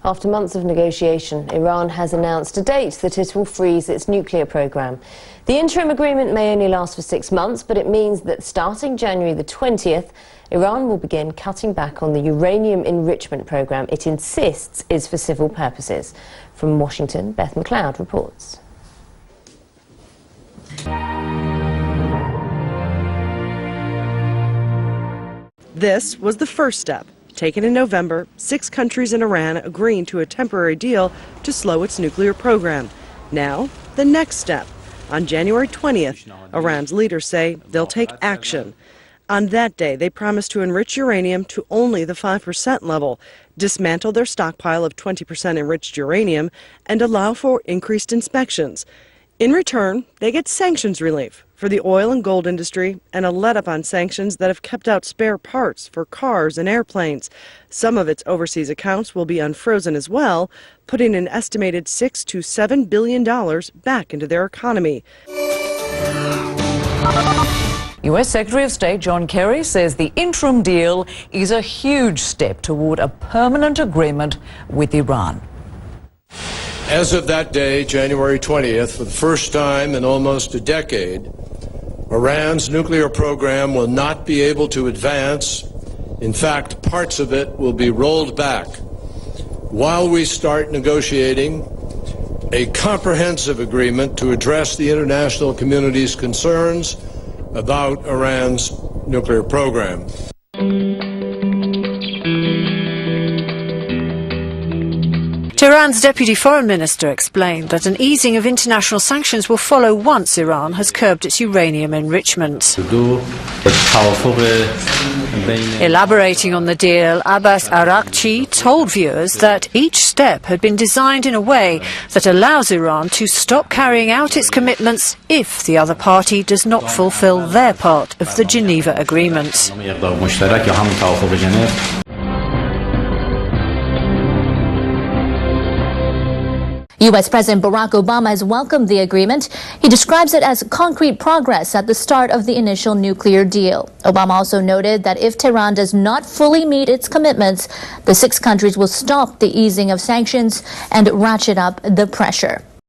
After months of negotiation, Iran has announced a date that it will freeze its nuclear program. The interim agreement may only last for 6 months, but it means that starting January the 20th, Iran will begin cutting back on the uranium enrichment program it insists is for civil purposes. From Washington, Beth McLeod reports. This was the first step. Taken in November, 6 countries in Iran agreeing to a temporary deal to slow its nuclear program. Now, the next step. On January 20th, Iran's leaders say they'll take action. On that day, they promise to enrich uranium to only the 5% level, dismantle their stockpile of 20% enriched uranium, and allow for increased inspections. In return, they get sanctions relief for the oil and gold industry and a let-up on sanctions that have kept out spare parts for cars and airplanes. Some of its overseas accounts will be unfrozen as well, putting an estimated $6 to $7 billion back into their economy. U.S. Secretary of State John Kerry says the interim deal is a huge step toward a permanent agreement with Iran. As of that day, January 20th, for the first time in almost a decade, Iran's nuclear program will not be able to advance. In fact, parts of it will be rolled back while we start negotiating a comprehensive agreement to address the international community's concerns about Iran's nuclear program. Tehran's Deputy Foreign Minister explained that an easing of international sanctions will follow once Iran has curbed its uranium enrichment. Elaborating on the deal, Abbas Araghchi told viewers that each step had been designed in a way that allows Iran to stop carrying out its commitments if the other party does not fulfill their part of the Geneva Agreement. U.S. President Barack Obama has welcomed the agreement. He describes it as concrete progress at the start of the initial nuclear deal. Obama also noted that if Tehran does not fully meet its commitments, the 6 countries will stop the easing of sanctions and ratchet up the pressure.